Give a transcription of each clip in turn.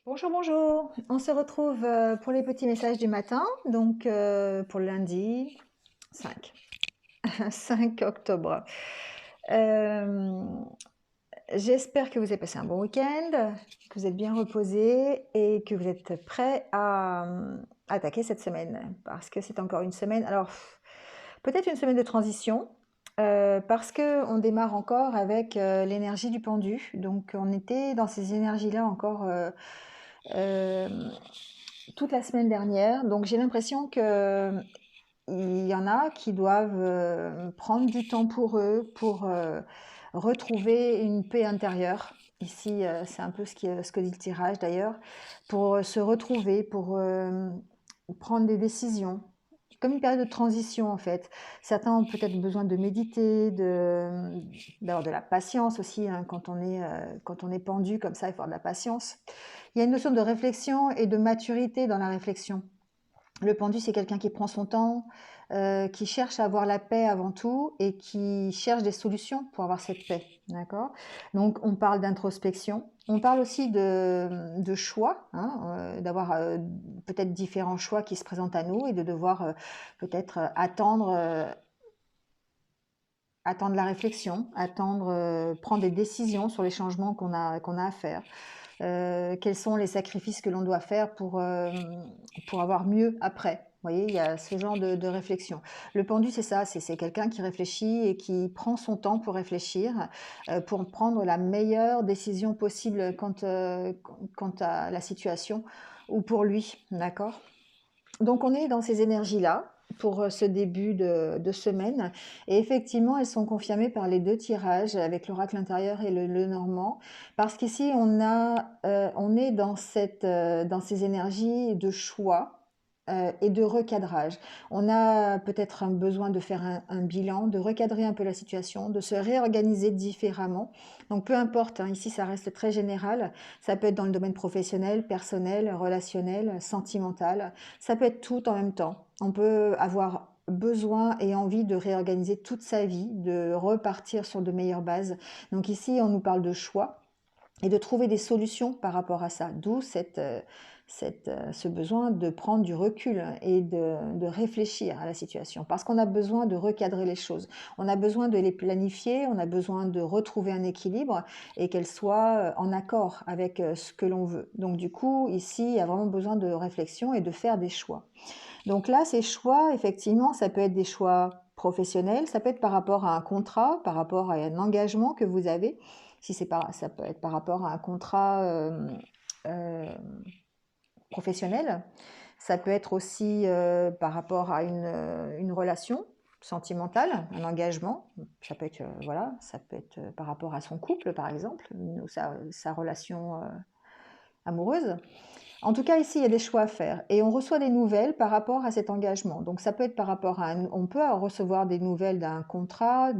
Bonjour, bonjour. On se retrouve pour les petits messages du matin, donc pour le lundi 5, 5 octobre. Euh, J'espère que vous avez passé un bon week-end, que vous êtes bien reposé et que vous êtes prêts à attaquer cette semaine, parce que c'est encore une semaine. Alors, peut-être une semaine de transition, parce que on démarre encore avec l'énergie du pendu. Donc, on était dans ces énergies-là encore. Euh, Toute la semaine dernière. Donc j'ai l'impression que il y en a qui doivent prendre du temps pour eux, pour retrouver une paix intérieure. Ici, c'est un peu ce que dit le tirage d'ailleurs, pour se retrouver, pour prendre des décisions. Comme une période de transition en fait. Certains ont peut-être besoin de méditer, d'avoir de la patience aussi. Hein, quand on est pendu comme ça, il faut avoir de la patience. Il y a une notion de réflexion et de maturité dans la réflexion. Le pendu, c'est quelqu'un qui prend son temps, qui cherche à avoir la paix avant tout et qui cherche des solutions pour avoir cette paix. D'accord. Donc, on parle d'introspection. On parle aussi de choix, hein, d'avoir peut-être différents choix qui se présentent à nous et de devoir peut-être attendre la réflexion, prendre des décisions sur les changements qu'on a à faire. Quels sont les sacrifices que l'on doit faire pour avoir mieux après. Vous voyez, il y a ce genre de réflexion. Le pendu, c'est ça, c'est quelqu'un qui réfléchit et qui prend son temps pour réfléchir, pour prendre la meilleure décision possible quant à la situation ou pour lui, d'accord. Donc on est dans ces énergies-là pour ce début de semaine. Et effectivement, elles sont confirmées par les deux tirages avec l'oracle intérieur et le normand. Parce qu'ici, on est dans ces énergies de choix. Et de recadrage. On a peut-être un besoin de faire un bilan, de recadrer un peu la situation, de se réorganiser différemment. Donc peu importe, hein, ici ça reste très général. Ça peut être dans le domaine professionnel, personnel, relationnel, sentimental. Ça peut être tout en même temps. On peut avoir besoin et envie de réorganiser toute sa vie, de repartir sur de meilleures bases. Donc ici, on nous parle de choix et de trouver des solutions par rapport à ça. D'où ce besoin de prendre du recul et de réfléchir à la situation. Parce qu'on a besoin de recadrer les choses. On a besoin de les planifier, on a besoin de retrouver un équilibre et qu'elles soient en accord avec ce que l'on veut. Donc du coup, ici, il y a vraiment besoin de réflexion et de faire des choix. Donc là, ces choix, effectivement, ça peut être des choix professionnels, ça peut être par rapport à un contrat, par rapport à un engagement que vous avez. Si c'est pas, ça peut être par rapport à un contrat euh, professionnel. Ça peut être aussi par rapport à une relation sentimentale, un engagement. Ça peut être voilà, ça peut être par rapport à son couple, par exemple, ou sa relation amoureuse. En tout cas, ici, il y a des choix à faire et on reçoit des nouvelles par rapport à cet engagement. Donc, ça peut être par rapport à on peut recevoir des nouvelles d'un contrat,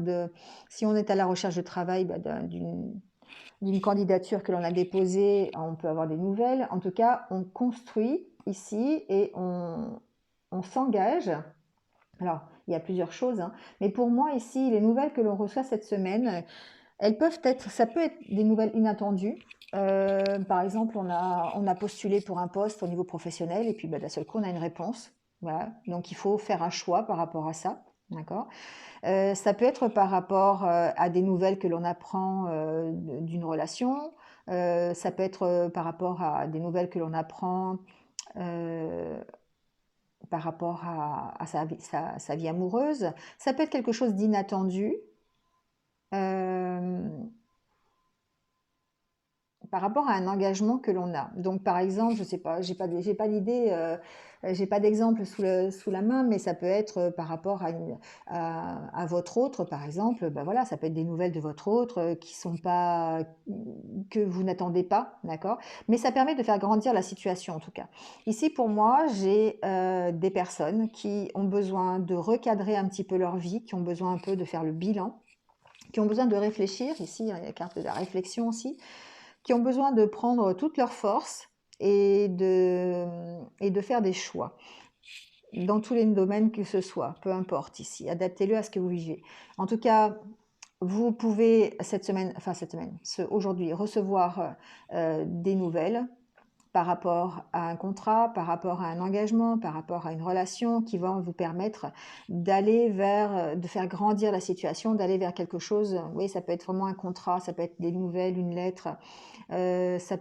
si on est à la recherche de travail, bah, d'une candidature que l'on a déposée, on peut avoir des nouvelles. En tout cas, on construit ici et on s'engage. Alors, il y a plusieurs choses, hein, mais pour moi ici, les nouvelles que l'on reçoit cette semaine, ça peut être des nouvelles inattendues. Par exemple, on a postulé pour un poste au niveau professionnel et puis bah, d'un seul coup, on a une réponse. Voilà. Donc, il faut faire un choix par rapport à ça. D'accord. Ça peut être par rapport à des nouvelles que l'on apprend d'une relation. Ça peut être par rapport à des nouvelles que l'on apprend euh, par rapport à sa vie amoureuse. Ça peut être quelque chose d'inattendu. Euh, Par rapport à un engagement que l'on a. Donc, par exemple, je sais pas, j'ai pas d'idée, j'ai pas d'exemple sous la main, mais ça peut être par rapport à votre autre, par exemple. Ben voilà, ça peut être des nouvelles de votre autre qui sont pas, que vous n'attendez pas, d'accord. Mais ça permet de faire grandir la situation, en tout cas. Ici, pour moi, j'ai des personnes qui ont besoin de recadrer un petit peu leur vie, qui ont besoin un peu de faire le bilan, qui ont besoin de réfléchir. Ici, il y a la carte de la réflexion aussi, qui ont besoin de prendre toutes leurs forces et de faire des choix dans tous les domaines que ce soit, peu importe ici, adaptez-le à ce que vous vivez. En tout cas, vous pouvez aujourd'hui recevoir des nouvelles par rapport à un contrat, par rapport à un engagement, par rapport à une relation qui va vous permettre d'aller vers, de faire grandir la situation, d'aller vers quelque chose. Oui, ça peut être vraiment un contrat, ça peut être des nouvelles, une lettre.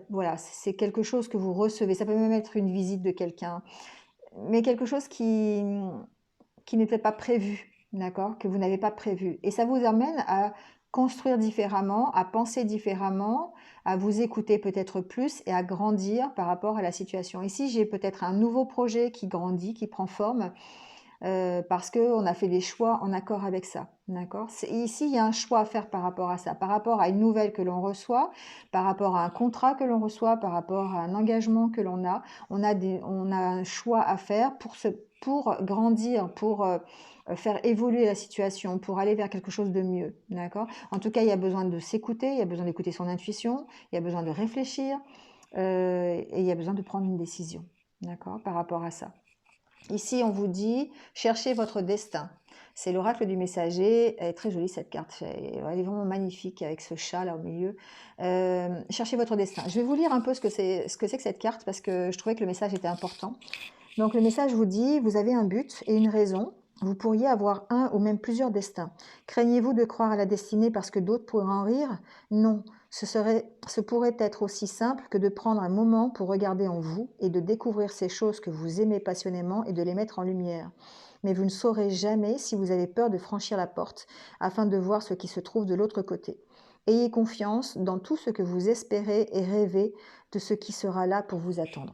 Voilà, c'est quelque chose que vous recevez. Ça peut même être une visite de quelqu'un, mais quelque chose qui n'était pas prévu, d'accord, que vous n'avez pas prévu. Et ça vous amène à construire différemment, à penser différemment, à vous écouter peut-être plus et à grandir par rapport à la situation. Ici, j'ai peut-être un nouveau projet qui grandit, qui prend forme, parce qu'on a fait des choix en accord avec ça. D'accord? Ici, il y a un choix à faire par rapport à ça, par rapport à une nouvelle que l'on reçoit, par rapport à un contrat que l'on reçoit, par rapport à un engagement que l'on a. On a un choix à faire pour grandir, pour faire évoluer la situation, pour aller vers quelque chose de mieux. D'accord? En tout cas, il y a besoin de s'écouter, il y a besoin d'écouter son intuition, il y a besoin de réfléchir et il y a besoin de prendre une décision. D'accord? Par rapport à ça. Ici, on vous dit, cherchez votre destin. C'est l'oracle du messager. Elle est très jolie cette carte. Elle est vraiment magnifique avec ce chat là au milieu. Cherchez votre destin. Je vais vous lire un peu ce que c'est que cette carte parce que je trouvais que le message était important. Donc le message vous dit, vous avez un but et une raison. Vous pourriez avoir un ou même plusieurs destins. Craignez-vous de croire à la destinée parce que d'autres pourraient en rire? Non. Ce pourrait être aussi simple que de prendre un moment pour regarder en vous et de découvrir ces choses que vous aimez passionnément et de les mettre en lumière. Mais vous ne saurez jamais si vous avez peur de franchir la porte afin de voir ce qui se trouve de l'autre côté. Ayez confiance dans tout ce que vous espérez et rêvez de ce qui sera là pour vous attendre.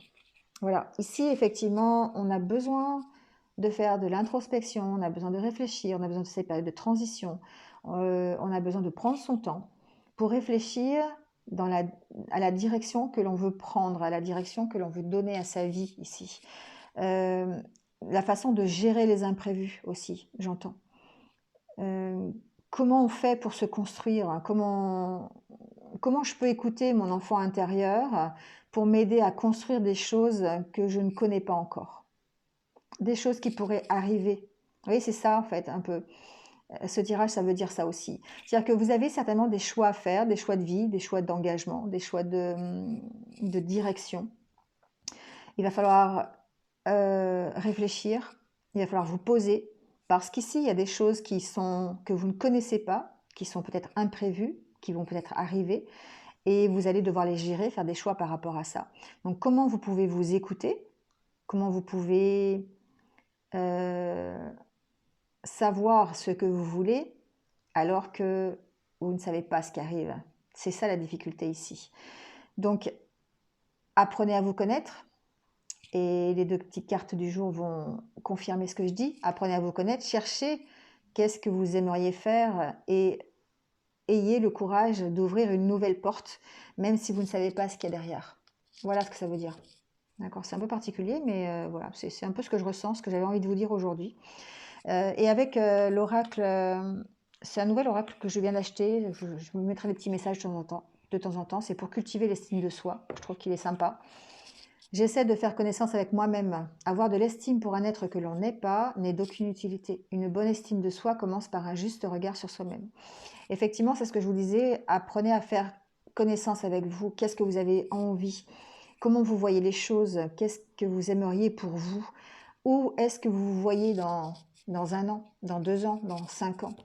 Voilà, ici effectivement, on a besoin de faire de l'introspection, on a besoin de réfléchir, on a besoin de ces périodes de transition, on a besoin de prendre son temps pour réfléchir à la direction que l'on veut prendre, à la direction que l'on veut donner à sa vie ici. La façon de gérer les imprévus aussi, j'entends. Comment on fait pour se construire? Comment je peux écouter mon enfant intérieur pour m'aider à construire des choses que je ne connais pas encore? Des choses qui pourraient arriver. Oui, c'est ça en fait, un peu. Ce tirage, ça veut dire ça aussi. C'est-à-dire que vous avez certainement des choix à faire, des choix de vie, des choix d'engagement, des choix de direction. Il va falloir réfléchir, il va falloir vous poser, parce qu'ici, il y a des choses que vous ne connaissez pas, qui sont peut-être imprévues, qui vont peut-être arriver, et vous allez devoir les gérer, faire des choix par rapport à ça. Donc, comment vous pouvez vous écouter? Comment vous pouvez savoir ce que vous voulez alors que vous ne savez pas ce qui arrive? C'est ça la difficulté ici. Donc, apprenez à vous connaître. Et les deux petites cartes du jour vont confirmer ce que je dis. Apprenez à vous connaître, cherchez qu'est-ce que vous aimeriez faire et ayez le courage d'ouvrir une nouvelle porte, même si vous ne savez pas ce qu'il y a derrière. Voilà ce que ça veut dire. D'accord, c'est un peu particulier, mais voilà, c'est un peu ce que je ressens, ce que j'avais envie de vous dire aujourd'hui. Et avec l'oracle, c'est un nouvel oracle que je viens d'acheter. Je vous mettrai des petits messages de temps en temps. De temps en temps, c'est pour cultiver l'estime de soi. Je trouve qu'il est sympa. J'essaie de faire connaissance avec moi-même. Avoir de l'estime pour un être que l'on n'est pas n'est d'aucune utilité. Une bonne estime de soi commence par un juste regard sur soi-même. Effectivement, c'est ce que je vous disais, apprenez à faire connaissance avec vous. Qu'est-ce que vous avez envie? Comment vous voyez les choses? Qu'est-ce que vous aimeriez pour vous? Où est-ce que vous vous voyez dans 1 an, dans 2 ans, dans 5 ans?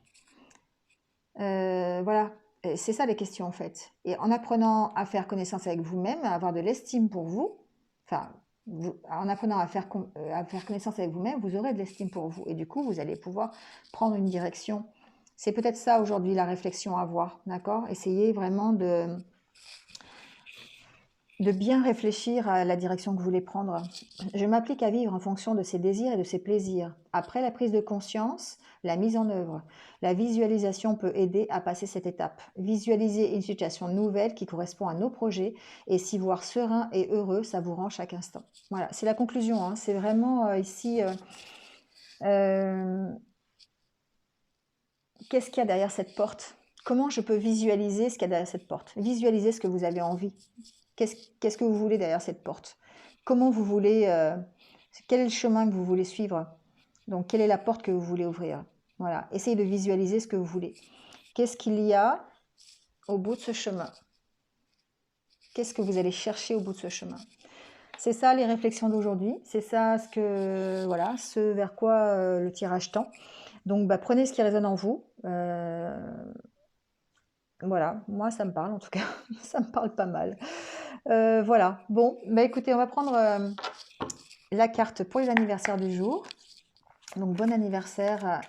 Voilà, c'est ça les questions en fait. Et en apprenant à faire connaissance avec vous-même, à avoir de l'estime pour vous, enfin, en apprenant à faire connaissance avec vous-même, vous aurez de l'estime pour vous. Et du coup, vous allez pouvoir prendre une direction. C'est peut-être ça aujourd'hui la réflexion à avoir, d'accord? Essayez vraiment de bien réfléchir à la direction que vous voulez prendre. Je m'applique à vivre en fonction de ses désirs et de ses plaisirs. Après la prise de conscience, la mise en œuvre. La visualisation peut aider à passer cette étape. Visualiser une situation nouvelle qui correspond à nos projets et s'y voir serein et heureux, savourant chaque instant. Voilà, c'est la conclusion. Hein. C'est vraiment ici... qu'est-ce qu'il y a derrière cette porte? Comment je peux visualiser ce qu'il y a derrière cette porte? Visualiser ce que vous avez envie. Qu'est-ce que vous voulez derrière cette porte? Comment vous voulez... quel est le chemin que vous voulez suivre? Donc, quelle est la porte que vous voulez ouvrir? Voilà, essayez de visualiser ce que vous voulez. Qu'est-ce qu'il y a au bout de ce chemin? Qu'est-ce que vous allez chercher au bout de ce chemin? C'est ça les réflexions d'aujourd'hui, c'est ça voilà, ce vers quoi le tirage tend. Donc bah, prenez ce qui résonne en vous. Voilà, moi ça me parle en tout cas, ça me parle pas mal. Voilà, bon, bah écoutez, on va prendre la carte pour les anniversaires du jour. Donc bon anniversaire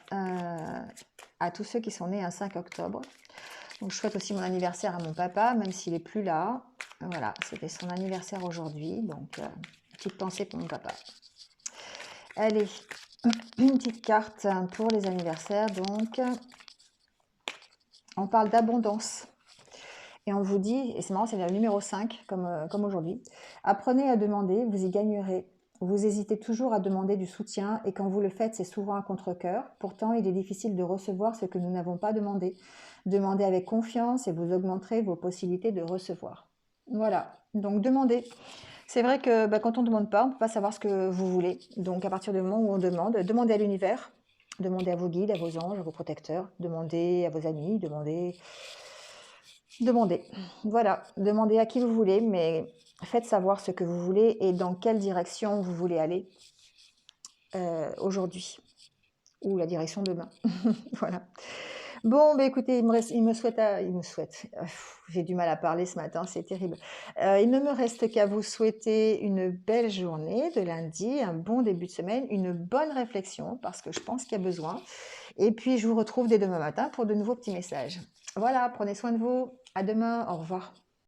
à tous ceux qui sont nés un 5 octobre. Donc je souhaite aussi mon anniversaire à mon papa, même s'il n'est plus là. Voilà, c'était son anniversaire aujourd'hui, donc petite pensée pour mon papa. Allez, une petite carte pour les anniversaires. Donc, on parle d'abondance. Et on vous dit, et c'est marrant, c'est le numéro 5, comme aujourd'hui. Apprenez à demander, vous y gagnerez. Vous hésitez toujours à demander du soutien, et quand vous le faites, c'est souvent un contre-cœur. Pourtant, il est difficile de recevoir ce que nous n'avons pas demandé. Demandez avec confiance et vous augmenterez vos possibilités de recevoir. Voilà, donc demandez. C'est vrai que quand on ne demande pas, on ne peut pas savoir ce que vous voulez. Donc à partir du moment où on demande, demandez à l'univers, demandez à vos guides, à vos anges, à vos protecteurs, demandez à vos amis, demandez. Voilà, demandez à qui vous voulez, mais faites savoir ce que vous voulez et dans quelle direction vous voulez aller aujourd'hui ou la direction demain. Voilà. Bon, écoutez, j'ai du mal à parler ce matin, c'est terrible. Il ne me reste qu'à vous souhaiter une belle journée de lundi, un bon début de semaine, une bonne réflexion, parce que je pense qu'il y a besoin. Et puis, je vous retrouve dès demain matin pour de nouveaux petits messages. Voilà, prenez soin de vous. À demain, au revoir.